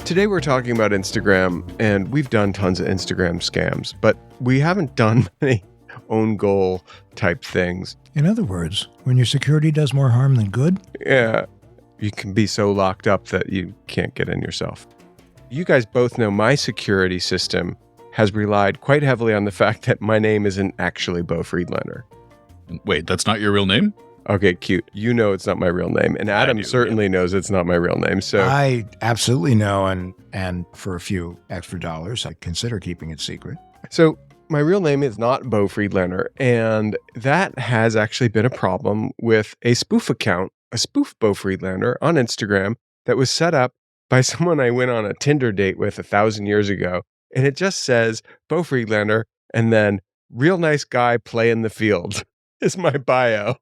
Today we're talking about Instagram, and we've done tons of Instagram scams, but we haven't done any own goal type things. In other words, when your security does more harm than good? Yeah, you can be so locked up that you can't get in yourself. You guys both know my security system has relied quite heavily on the fact that my name isn't actually Bo Friedlander. Wait, that's not your real name? Okay, cute. You know it's not my real name, and Adam certainly knows it's not my real name. So I absolutely know, and for a few extra dollars, I consider keeping it secret. So my real name is not Bo Friedlander, and that has actually been a problem with a spoof account, a spoof Bo Friedlander on Instagram that was set up by someone I went on a Tinder date with 1,000 years ago, and it just says Bo Friedlander, and then real nice guy playing the field is my bio.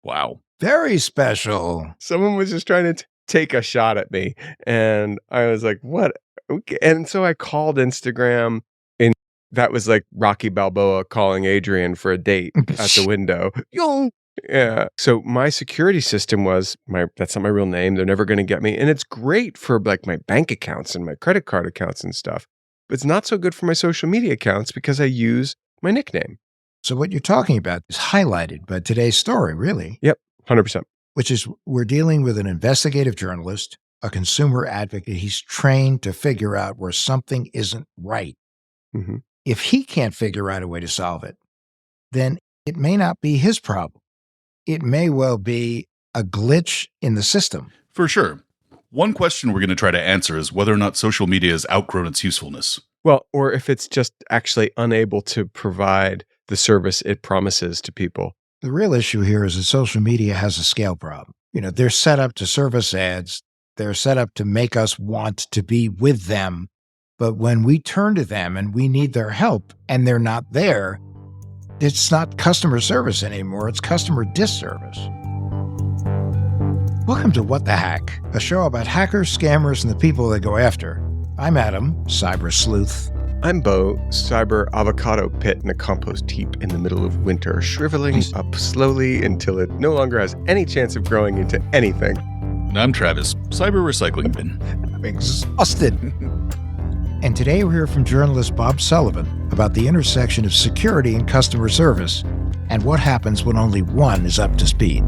Wow. Very special. Someone was just trying to take a shot at me, and I was like, what? Okay. And so I called Instagram, and that was like Rocky Balboa calling Adrian for a date at the window. Yo! Yeah. So my security system was, that's not my real name. They're never going to get me. And it's great for like my bank accounts and my credit card accounts and stuff. But it's not so good for my social media accounts because I use my nickname. So what you're talking about is highlighted by today's story, really. Yep, 100%. Which is we're dealing with an investigative journalist, a consumer advocate. He's trained to figure out where something isn't right. Mm-hmm. If he can't figure out a way to solve it, then it may not be his problem. It may well be a glitch in the system. For sure. One question we're going to try to answer is whether or not social media has outgrown its usefulness. Well, or if it's just actually unable to provide the service it promises to people. The real issue here is that social media has a scale problem. You know, they're set up to serve us ads. They're set up to make us want to be with them. But when we turn to them and we need their help and they're not there, it's not customer service anymore. It's customer disservice. Welcome to What the Hack, a show about hackers, scammers, and the people they go after. I'm Adam, cyber sleuth. I'm Bo, cyber avocado pit in a compost heap in the middle of winter, shriveling up slowly until it no longer has any chance of growing into anything. And I'm Travis, cyber recycling bin. I'm exhausted. And today we hear from journalist Bob Sullivan about the intersection of security and customer service and what happens when only one is up to speed.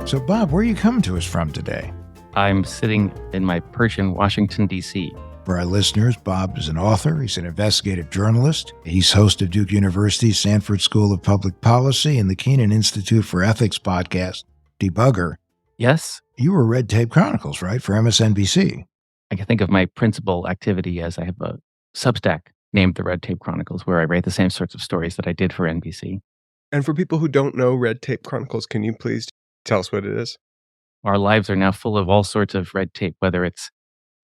So, Bob, where are you coming to us from today? I'm sitting in my perch in Washington, D.C. For our listeners, Bob is an author. He's an investigative journalist. He's host of Duke University's Sanford School of Public Policy and the Keenan Institute for Ethics podcast, Debugger. Yes? You were Red Tape Chronicles, right, for MSNBC? I can think of my principal activity as I have a Substack named The Red Tape Chronicles, where I write the same sorts of stories that I did for NBC. And for people who don't know Red Tape Chronicles, can you please tell us what it is? Our lives are now full of all sorts of red tape, whether it's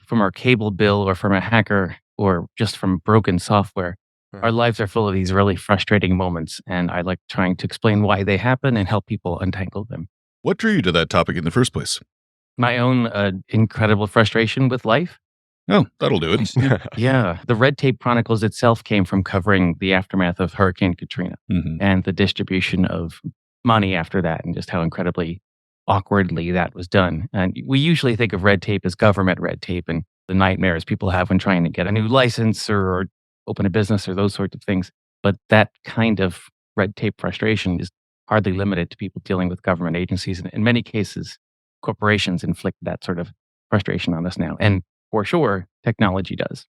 from our cable bill or from a hacker or just from broken software. Our lives are full of these really frustrating moments, and I like trying to explain why they happen and help people untangle them. What drew you to that topic in the first place? My own incredible frustration with life. Oh, that'll do it. Yeah. The Red Tape Chronicles itself came from covering the aftermath of Hurricane Katrina and the distribution of money after that and just how incredibly awkwardly that was done. And we usually think of red tape as government red tape and the nightmares people have when trying to get a new license or open a business or those sorts of things. But that kind of red tape frustration is hardly limited to people dealing with government agencies. And in many cases, corporations inflict that sort of frustration on us now. And for sure, technology does.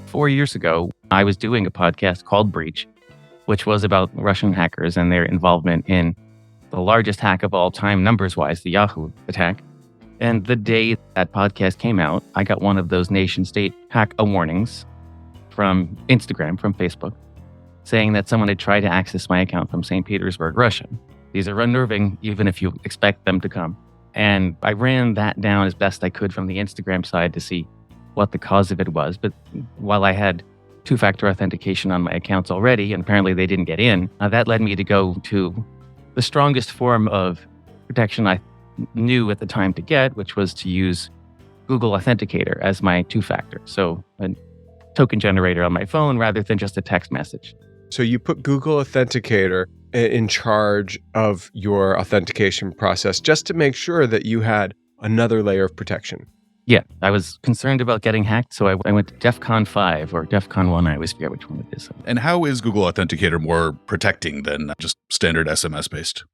4 years ago, I was doing a podcast called Breach, which was about Russian hackers and their involvement in the largest hack of all time, numbers-wise, the Yahoo attack. And the day that podcast came out, I got one of those nation-state hack warnings from Instagram, from Facebook, saying that someone had tried to access my account from St. Petersburg, Russia. These are unnerving, even if you expect them to come. And I ran that down as best I could from the Instagram side to see what the cause of it was. But while I had two-factor authentication on my accounts already, and apparently they didn't get in. That led me to go to the strongest form of protection I knew at the time to get, which was to use Google Authenticator as my two-factor. So a token generator on my phone rather than just a text message. So you put Google Authenticator in charge of your authentication process just to make sure that you had another layer of protection. Yeah, I was concerned about getting hacked, so I went to DEFCON 5 or DEFCON 1. I always forget which one it is. And how is Google Authenticator more protecting than just standard SMS-based?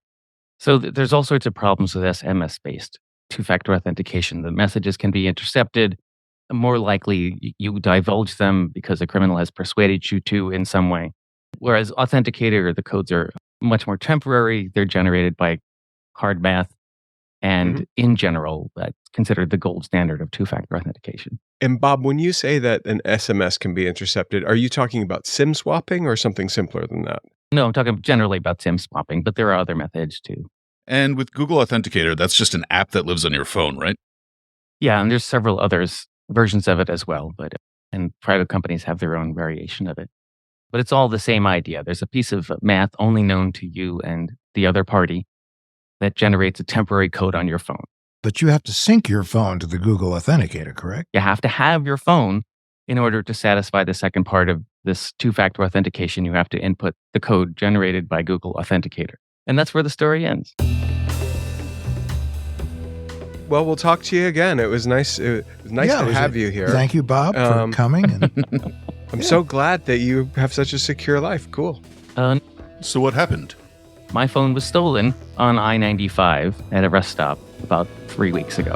So there's all sorts of problems with SMS-based two-factor authentication. The messages can be intercepted. More likely, you divulge them because a criminal has persuaded you to in some way. Whereas Authenticator, the codes are much more temporary. They're generated by hard math. And in general, that's considered the gold standard of two-factor authentication. And Bob, when you say that an SMS can be intercepted, are you talking about SIM swapping or something simpler than that? No, I'm talking generally about SIM swapping, but there are other methods too. And with Google Authenticator, that's just an app that lives on your phone, right? Yeah, and there's several others, versions of it as well, and private companies have their own variation of it. But it's all the same idea. There's a piece of math only known to you and the other party that generates a temporary code on your phone. But you have to sync your phone to the Google Authenticator, correct? You have to have your phone in order to satisfy the second part of this two-factor authentication. You have to input the code generated by Google Authenticator. And that's where the story ends. Well, we'll talk to you again. It was nice. It was nice to have you here. Thank you, Bob, for coming. And I'm so glad that you have such a secure life. Cool. So what happened? My phone was stolen on I-95 at a rest stop about 3 weeks ago.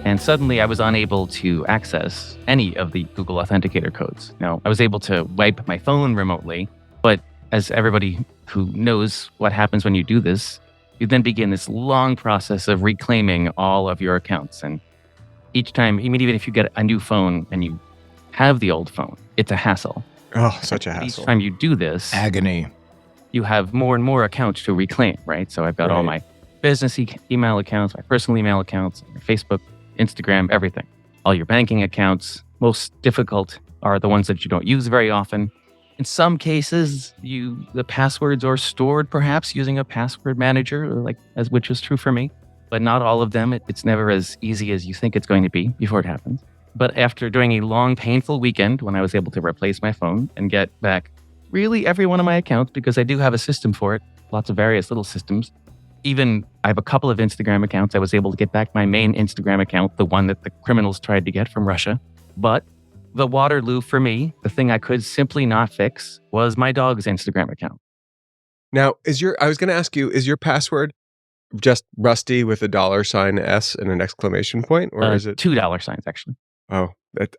And suddenly I was unable to access any of the Google Authenticator codes. Now, I was able to wipe my phone remotely, but as everybody who knows what happens when you do this, you then begin this long process of reclaiming all of your accounts. And each time, even if you get a new phone and you have the old phone, it's a hassle. Oh, such a hassle. Each time you do this, agony. You have more and more accounts to reclaim, right? So I've got all my business email accounts, my personal email accounts, my Facebook, Instagram, everything. All your banking accounts. Most difficult are the ones that you don't use very often. In some cases, the passwords are stored perhaps using a password manager, which is true for me. But not all of them. It's never as easy as you think it's going to be before it happens. But after doing a long, painful weekend when I was able to replace my phone and get back really every one of my accounts, because I do have a system for it, lots of various little systems. Even I have a couple of Instagram accounts. I was able to get back my main Instagram account, the one that the criminals tried to get from Russia. But the Waterloo for me, the thing I could simply not fix, was my dog's Instagram account. Now, I was going to ask you, is your password just Rusty with a $S and an exclamation point, or is it $2 actually? Oh,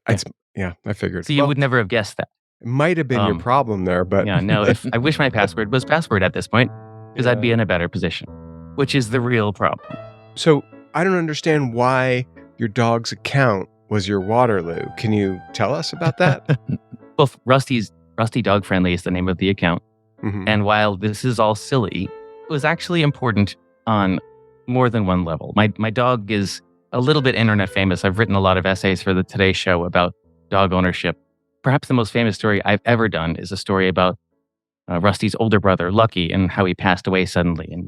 I figured. So you would never have guessed that. It might have been your problem there, but yeah, no. If I wish my password was password at this point, because I'd be in a better position, which is the real problem. So I don't understand why your dog's account was your Waterloo. Can you tell us about that? Well, Rusty Dog Friendly is the name of the account. Mm-hmm. And while this is all silly, it was actually important on more than one level. My dog is a little bit internet famous. I've written a lot of essays for the Today Show about dog ownership. Perhaps the most famous story I've ever done is a story about Rusty's older brother, Lucky, and how he passed away suddenly and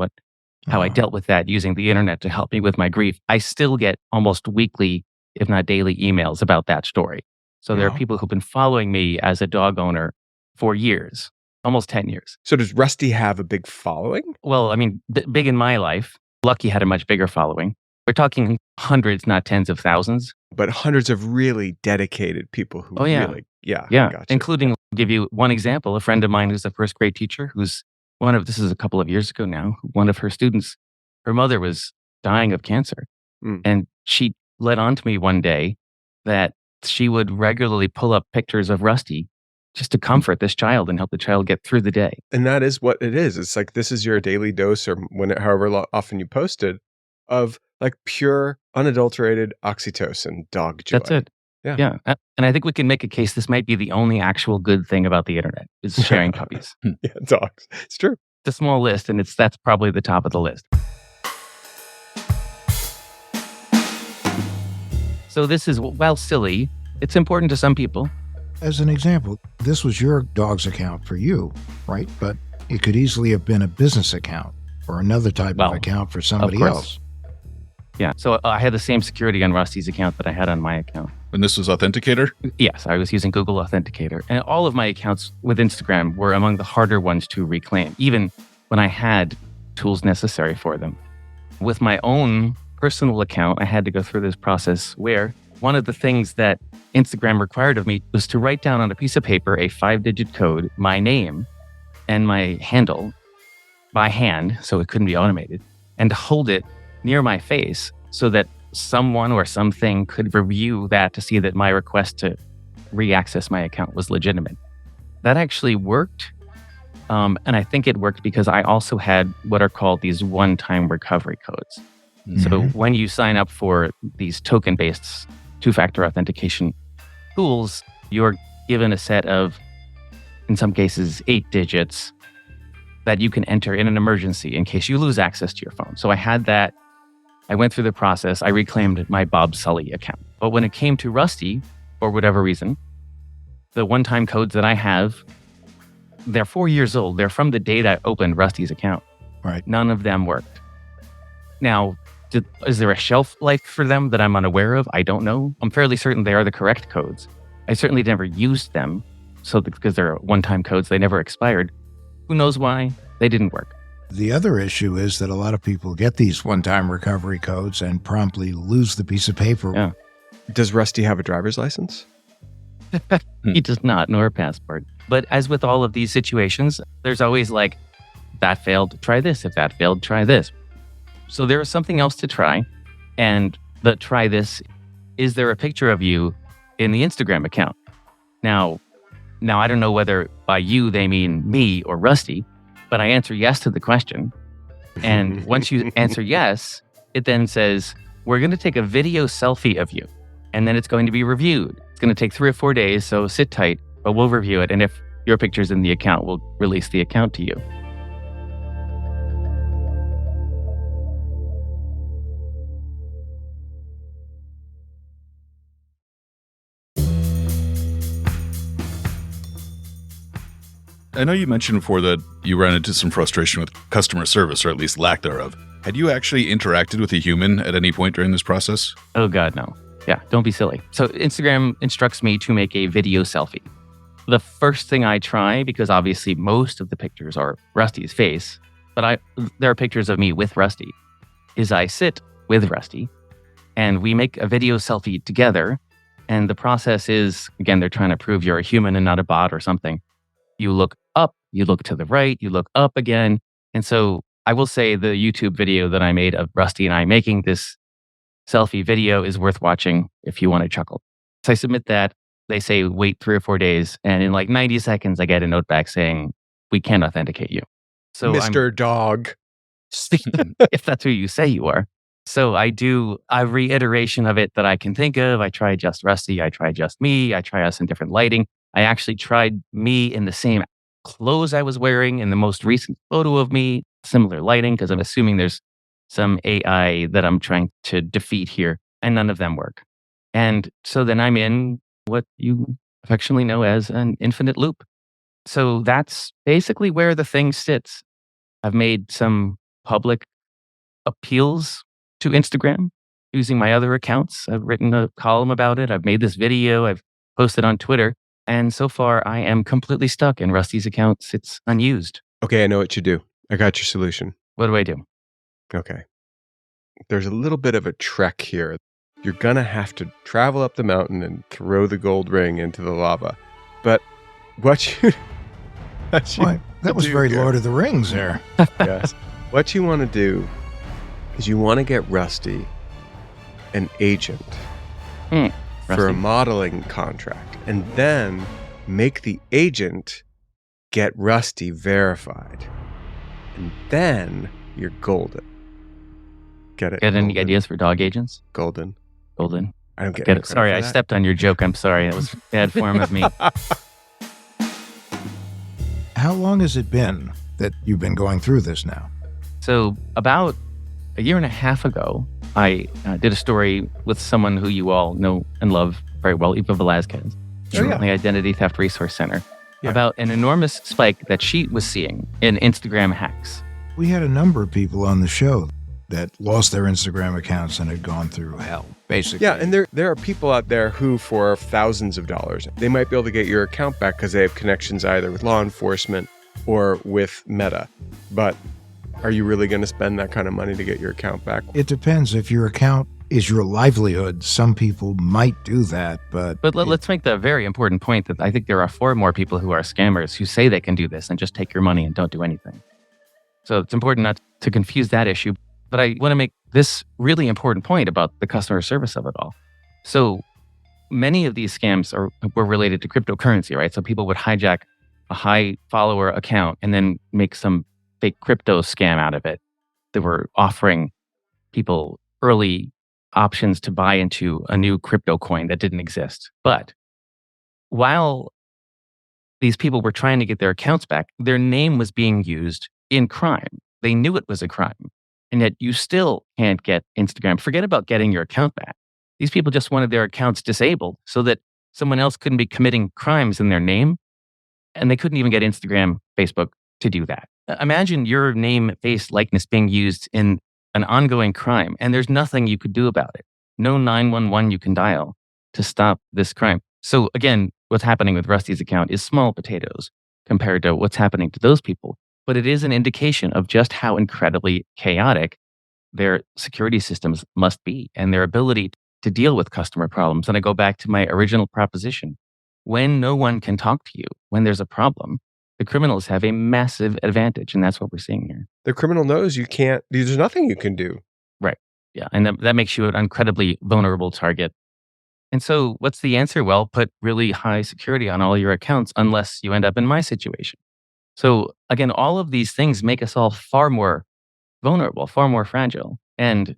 how I dealt with that using the internet to help me with my grief. I still get almost weekly, if not daily, emails about that story. So there are people who've been following me as a dog owner for years, almost 10 years. So does Rusty have a big following? Well, I mean, big in my life. Lucky had a much bigger following. We're talking hundreds, not tens of thousands. But hundreds of really dedicated people who really, gotcha. Including, I'll give you one example, a friend of mine who's a first grade teacher who's this is a couple of years ago now, one of her students, her mother was dying of cancer. And she let on to me one day that she would regularly pull up pictures of Rusty just to comfort this child and help the child get through the day. And that is what it is. It's like, this is your daily dose, or however often you posted, of like pure, unadulterated oxytocin, dog joy. That's it. Yeah. And I think we can make a case this might be the only actual good thing about the internet is sharing puppies. Yeah, dogs. It's true. It's a small list, and that's probably the top of the list. So this is, while silly, it's important to some people. As an example, this was your dog's account for you, right? But it could easily have been a business account or another type of account for somebody else. Yeah. So I had the same security on Rusty's account that I had on my account. And this was Authenticator? Yes, I was using Google Authenticator. And all of my accounts with Instagram were among the harder ones to reclaim, even when I had tools necessary for them. With my own personal account, I had to go through this process where one of the things that Instagram required of me was to write down on a piece of paper a 5-digit code, my name and my handle by hand, so it couldn't be automated, and to hold it near my face so that someone or something could review that to see that my request to re-access my account was legitimate. That actually worked. And I think it worked because I also had what are called these one-time recovery codes. Mm-hmm. So when you sign up for these token-based two-factor authentication tools, you're given a set of, in some cases, 8 digits that you can enter in an emergency in case you lose access to your phone. So I had that. I went through the process. I reclaimed my Bob Sully account. But when it came to Rusty, for whatever reason, the one-time codes that I have, they're 4 years old. They're from the date I opened Rusty's account. Right. None of them worked. Now, is there a shelf life for them that I'm unaware of? I don't know. I'm fairly certain they are the correct codes. I certainly never used them, so because they're one-time codes, they never expired. Who knows why? They didn't work. The other issue is that a lot of people get these one-time recovery codes and promptly lose the piece of paper. Yeah. Does Rusty have a driver's license? He does not, nor a passport. But as with all of these situations, there's always like, that failed, try this. If that failed, try this. So there is something else to try. And the try this, is there a picture of you in the Instagram account? Now I don't know whether by you they mean me or Rusty, but I answer yes to the question. And once you answer yes, it then says, we're going to take a video selfie of you. And then it's going to be reviewed. It's going to take 3 or 4 days, so sit tight, but we'll review it. And if your picture's in the account, we'll release the account to you. I know you mentioned before that you ran into some frustration with customer service, or at least lack thereof. Had you actually interacted with a human at any point during this process? Oh, God, no. Yeah, don't be silly. So Instagram instructs me to make a video selfie. The first thing I try, because obviously most of the pictures are Rusty's face, but there are pictures of me with Rusty, is I sit with Rusty and we make a video selfie together. And the process is, again, they're trying to prove you're a human and not a bot or something. You look up, you look to the right, you look up again. And so I will say the YouTube video that I made of Rusty and I making this selfie video is worth watching if you want to chuckle. So I submit that. They say wait 3 or 4 days. And in like 90 seconds, I get a note back saying, we can't authenticate you. So Mr. Dog. If that's who you say you are. So I do a reiteration of it that I can think of. I try just Rusty. I try just me. I try us in different lighting. I actually tried me in the same clothes I was wearing in the most recent photo of me, similar lighting, because I'm assuming there's some AI that I'm trying to defeat here, and none of them work. And so then I'm in what you affectionately know as an infinite loop. So that's basically where the thing sits. I've made some public appeals to Instagram using my other accounts. I've written a column about it. I've made this video. I've posted on Twitter. And so far, I am completely stuck and Rusty's account sits unused. Okay, I know what you do. I got your solution. What do I do? Okay. There's a little bit of a trek here. You're going to have to travel up the mountain and throw the gold ring into the lava. But that was very Lord of the Rings there. Yes. What you want to do is you want to get Rusty an agent for a modeling contract. And then make the agent get Rusty verified. And then you're golden. Get it? Get any ideas for dog agents? Golden. I don't get it. Sorry, I stepped on your joke. I'm sorry. That was bad form of me. How long has it been that you've been going through this now? So about a year and a half ago, I did a story with someone who you all know and love very well, Eva Velazquez. yeah. the Identity Theft Resource Center, Yeah. about an enormous spike that she was seeing in Instagram hacks. We had a number of people on the show that lost their Instagram accounts and had gone through hell, basically. Yeah, and there are people out there who, for thousands of dollars, they might be able to get your account back because they have connections either with law enforcement or with Meta. But are you really going to spend that kind of money to get your account back? It depends. If your account is your livelihood, some people might do that, but let's make the very important point that I think there are far more people who are scammers who say they can do this and just take your money and don't do anything. So it's important not to confuse that issue. But I want to make this really important point about the customer service of it all. So many of these scams were related to cryptocurrency, right? So people would hijack a high follower account and then make some fake crypto scam out of it. They were offering people early options to buy into a new crypto coin that didn't exist. But while these people were trying to get their accounts back, their name was being used in crime. They knew it was a crime. And yet you still can't get Instagram. Forget about getting your account back. These people just wanted their accounts disabled so that someone else couldn't be committing crimes in their name. And they couldn't even get Instagram, Facebook to do that. Imagine your name, face, likeness being used in an ongoing crime, and there's nothing you could do about it. No 911 you can dial to stop this crime. So again, what's happening with Rusty's account is small potatoes compared to what's happening to those people. But it is an indication of just how incredibly chaotic their security systems must be and their ability to deal with customer problems. And I go back to my original proposition. When no one can talk to you, when there's a problem, the criminals have a massive advantage. And that's what we're seeing here. The criminal knows you can't, there's nothing you can do. Right. Yeah. And that makes you an incredibly vulnerable target. And so what's the answer? Well, put really high security on all your accounts unless you end up in my situation. So again, all of these things make us all far more vulnerable, far more fragile. And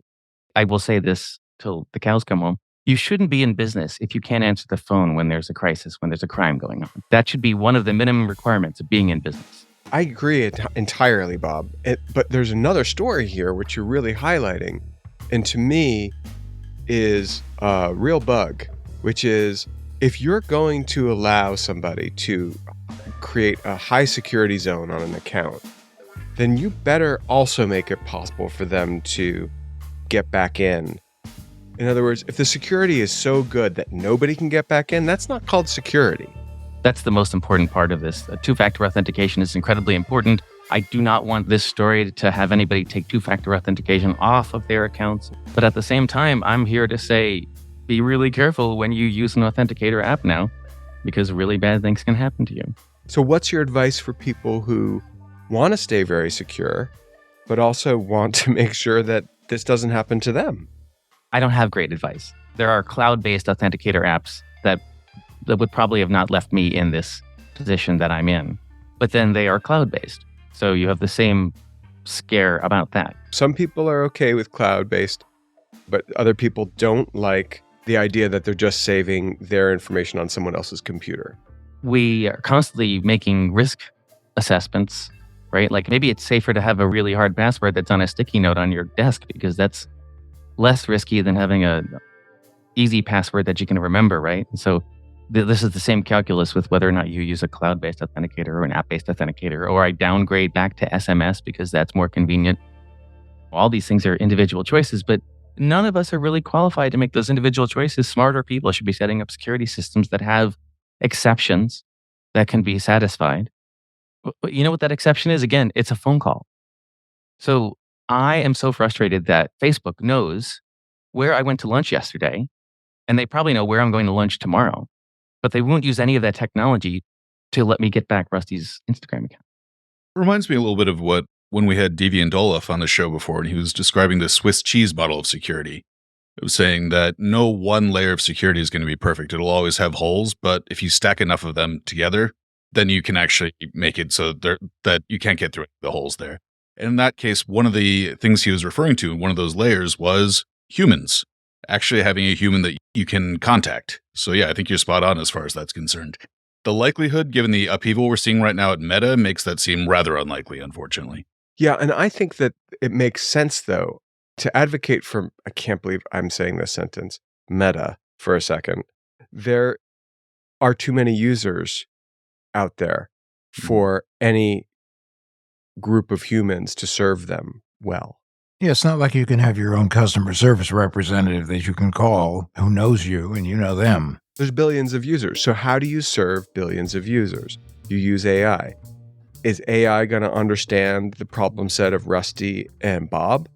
I will say this till the cows come home. You shouldn't be in business if you can't answer the phone when there's a crisis, when there's a crime going on. That should be one of the minimum requirements of being in business. I agree entirely, Bob. But there's another story here, which you're really highlighting. And to me is a real bug, which is if you're going to allow somebody to create a high security zone on an account, then you better also make it possible for them to get back in. In other words, if the security is so good that nobody can get back in, that's not called security. That's the most important part of this. Two-factor authentication is incredibly important. I do not want this story to have anybody take two-factor authentication off of their accounts. But at the same time, I'm here to say, be really careful when you use an authenticator app now, because really bad things can happen to you. So what's your advice for people who want to stay very secure, but also want to make sure that this doesn't happen to them? I don't have great advice. There are cloud-based authenticator apps that would probably have not left me in this position that I'm in. But then they are cloud-based. So you have the same scare about that. Some people are okay with cloud-based, but other people don't like the idea that they're just saving their information on someone else's computer. We are constantly making risk assessments, right? Like maybe it's safer to have a really hard password that's on a sticky note on your desk because that's less risky than having a easy password that you can remember, right? And so this is the same calculus with whether or not you use a cloud-based authenticator or an app-based authenticator, or I downgrade back to SMS because that's more convenient. All these things are individual choices, but none of us are really qualified to make those individual choices. Smarter people should be setting up security systems that have exceptions that can be satisfied. But you know what that exception is? Again, it's a phone call. So I am so frustrated that Facebook knows where I went to lunch yesterday, and they probably know where I'm going to lunch tomorrow, but they won't use any of that technology to let me get back Rusty's Instagram account. It reminds me a little bit of when we had Deviant Olaf on the show before, and he was describing the Swiss cheese model of security. It was saying that no one layer of security is going to be perfect. It'll always have holes, but if you stack enough of them together, then you can actually make it so that you can't get through the holes there. And in that case, one of the things he was referring to, one of those layers, was humans. Actually having a human that you can contact. So yeah, I think you're spot on as far as that's concerned. The likelihood, given the upheaval we're seeing right now at Meta, makes that seem rather unlikely, unfortunately. Yeah, and I think that it makes sense, though, to advocate for, I can't believe I'm saying this sentence, Meta, for a second. There are too many users out there for any group of humans to serve them well. Yeah, it's not like you can have your own customer service representative that you can call who knows you and you know them. There's billions of users. So how do you serve billions of users? You use AI. Is AI going to understand the problem set of Rusty and Bob?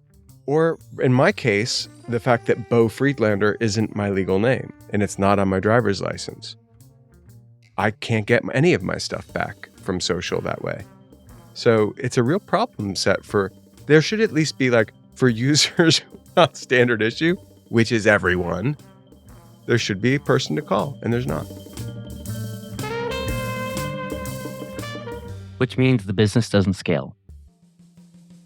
Or in my case, the fact that Bo Friedlander isn't my legal name and it's not on my driver's license. I can't get any of my stuff back from social that way. So it's a real problem set there should at least be like for users not standard issue, which is everyone, there should be a person to call, and there's not. Which means the business doesn't scale.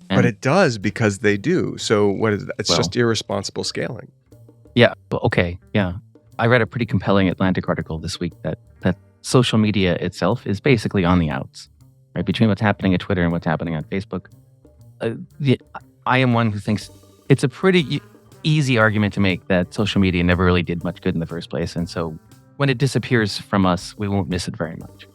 But it does because they do. So what is that? It's just irresponsible scaling. Yeah. Okay. Yeah. I read a pretty compelling Atlantic article this week that social media itself is basically on the outs, right? Between what's happening at Twitter and what's happening on Facebook. I am one who thinks it's a pretty easy argument to make that social media never really did much good in the first place. And so when it disappears from us, we won't miss it very much.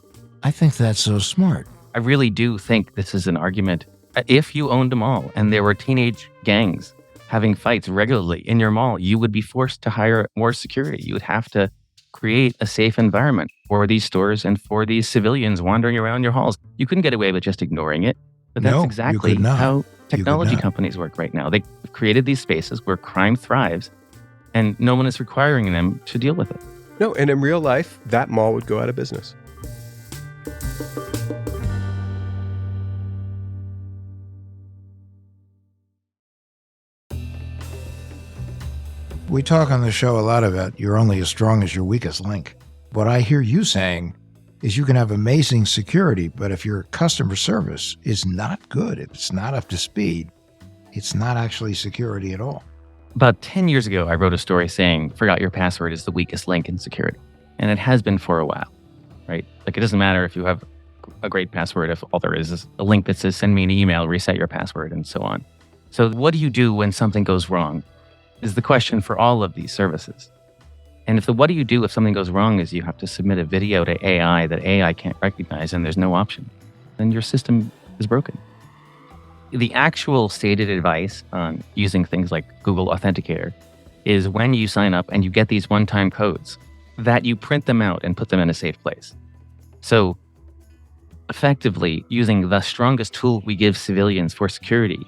I think that's so smart. I really do think this is an argument. If you owned a mall and there were teenage gangs having fights regularly in your mall, you would be forced to hire more security. You would have to create a safe environment for these stores and for these civilians wandering around your halls. You couldn't get away with just ignoring it. But that's exactly how technology companies work right now. They've created these spaces where crime thrives and no one is requiring them to deal with it. No, and in real life, that mall would go out of business. We talk on the show a lot about you're only as strong as your weakest link. What I hear you saying is you can have amazing security, but if your customer service is not good, if it's not up to speed, it's not actually security at all. About 10 years ago, I wrote a story saying, forgot your password is the weakest link in security. And it has been for a while, right? Like it doesn't matter if you have a great password if all there is a link that says, send me an email, reset your password, and so on. So what do you do when something goes wrong is the question for all of these services. And what do you do if something goes wrong is you have to submit a video to AI that AI can't recognize and there's no option. Then your system is broken. The actual stated advice on using things like Google Authenticator is when you sign up and you get these one-time codes, that you print them out and put them in a safe place. So effectively, using the strongest tool we give civilians for security,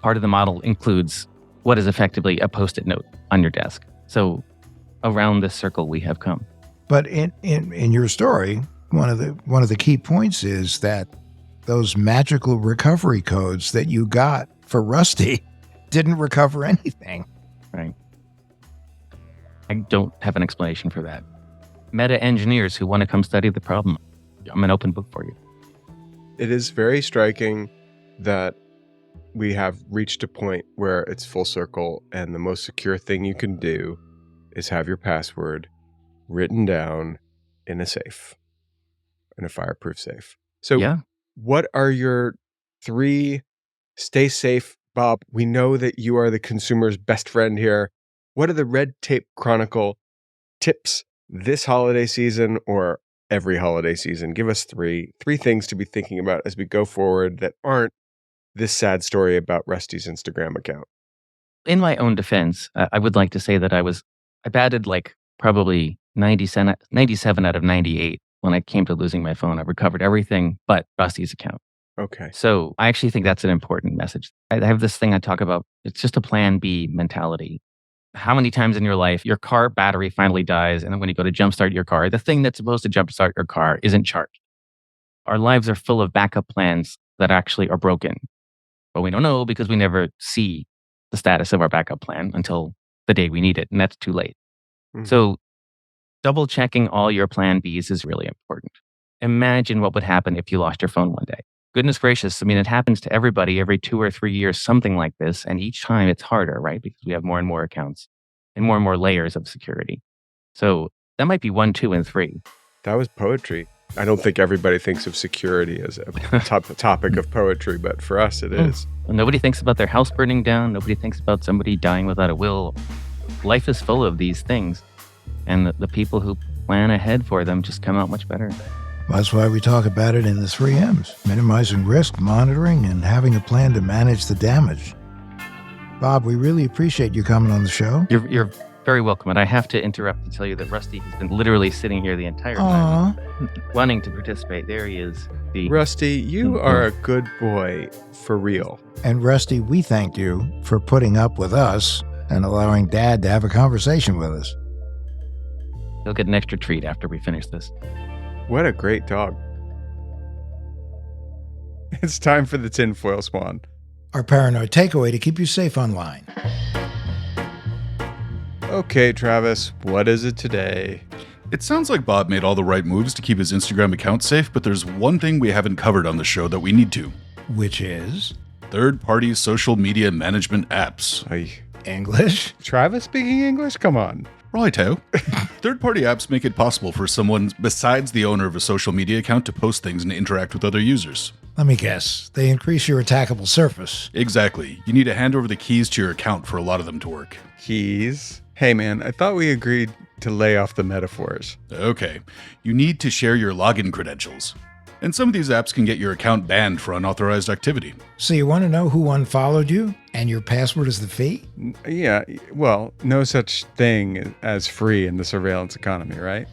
part of the model includes what is effectively a Post-it note on your desk. So around this circle we have come. But in your story, one of the key points is that those magical recovery codes that you got for Rusty didn't recover anything. Right. I don't have an explanation for that. Meta engineers who want to come study the problem, I'm an open book for you. It is very striking that we have reached a point where it's full circle and the most secure thing you can do is have your password written down in a safe, in a fireproof safe. So what are your 3 stay safe, Bob? We know that you are the consumer's best friend here. What are the Red Tape Chronicle tips this holiday season or every holiday season? Give us three things to be thinking about as we go forward that aren't this sad story about Rusty's Instagram account. In my own defense, I would like to say that I batted like probably 97 out of 98 when I came to losing my phone. I recovered everything but Rusty's account. Okay. So I actually think that's an important message. I have this thing I talk about. It's just a plan B mentality. How many times in your life your car battery finally dies, and then when you go to jumpstart your car, the thing that's supposed to jumpstart your car isn't charged? Our lives are full of backup plans that actually are broken. But we don't know because we never see the status of our backup plan until the day we need it, and that's too late. Mm-hmm. So double checking all your plan Bs is really important. Imagine what would happen if you lost your phone one day. Goodness gracious, I mean, it happens to everybody every 2 or 3 years, something like this. And each time it's harder, right? Because we have more and more accounts and more layers of security. So that might be 1, 2, and 3. That was poetry. I don't think everybody thinks of security as a topic of poetry, but for us it is. Well, nobody thinks about their house burning down. Nobody thinks about somebody dying without a will. Life is full of these things. And the people who plan ahead for them just come out much better. That's why we talk about it in the 3 M's: minimizing risk, monitoring, and having a plan to manage the damage. Bob, we really appreciate you coming on the show. You're very welcome. And I have to interrupt to tell you that Rusty has been literally sitting here the entire time, wanting to participate. There he is. Rusty, you are a good boy, for real. And Rusty, we thank you for putting up with us and allowing Dad to have a conversation with us. He'll get an extra treat after we finish this. What a great dog. It's time for the tinfoil swan. Our paranoid takeaway to keep you safe online. Okay, Travis, what is it today? It sounds like Bob made all the right moves to keep his Instagram account safe, but there's one thing we haven't covered on the show that we need to. Which is? Third-party social media management apps. English? Travis speaking English? Come on. Righto. Third-party apps make it possible for someone besides the owner of a social media account to post things and interact with other users. Let me guess. They increase your attackable surface. Exactly. You need to hand over the keys to your account for a lot of them to work. Keys? Hey man, I thought we agreed to lay off the metaphors. Okay. You need to share your login credentials. And some of these apps can get your account banned for unauthorized activity. So you want to know who unfollowed you? And your password is the fee? Yeah, well, no such thing as free in the surveillance economy, right?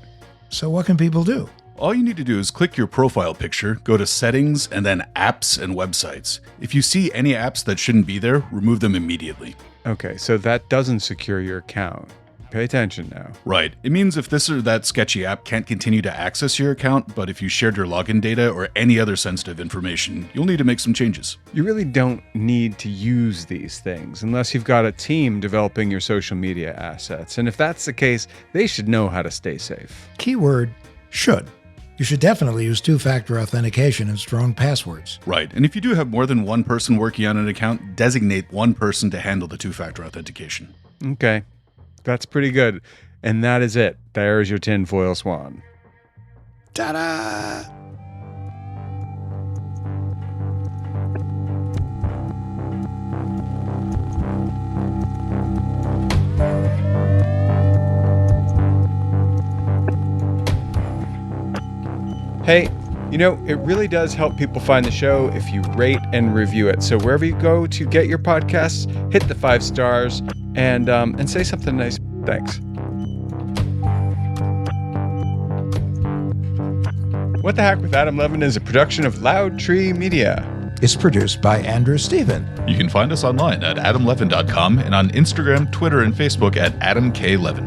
So what can people do? All you need to do is click your profile picture, go to settings, and then apps and websites. If you see any apps that shouldn't be there, remove them immediately. Okay, so that doesn't secure your account. Pay attention now. Right. It means if this or that sketchy app can't continue to access your account, but if you shared your login data or any other sensitive information, you'll need to make some changes. You really don't need to use these things unless you've got a team developing your social media assets. And if that's the case, they should know how to stay safe. Keyword, should. You should definitely use two-factor authentication and strong passwords. Right. And if you do have more than one person working on an account, designate one person to handle the two-factor authentication. Okay. That's pretty good. And that is it. There's your tinfoil swan. Ta-da! Hey, you know, it really does help people find the show if you rate and review it. So wherever you go to get your podcasts, hit the 5 stars and say something nice. Thanks. What the Heck with Adam Levin is a production of Loud Tree Media. It's produced by Andrew Stephen. You can find us online at adamlevin.com and on Instagram, Twitter, and Facebook at Adam K. Levin.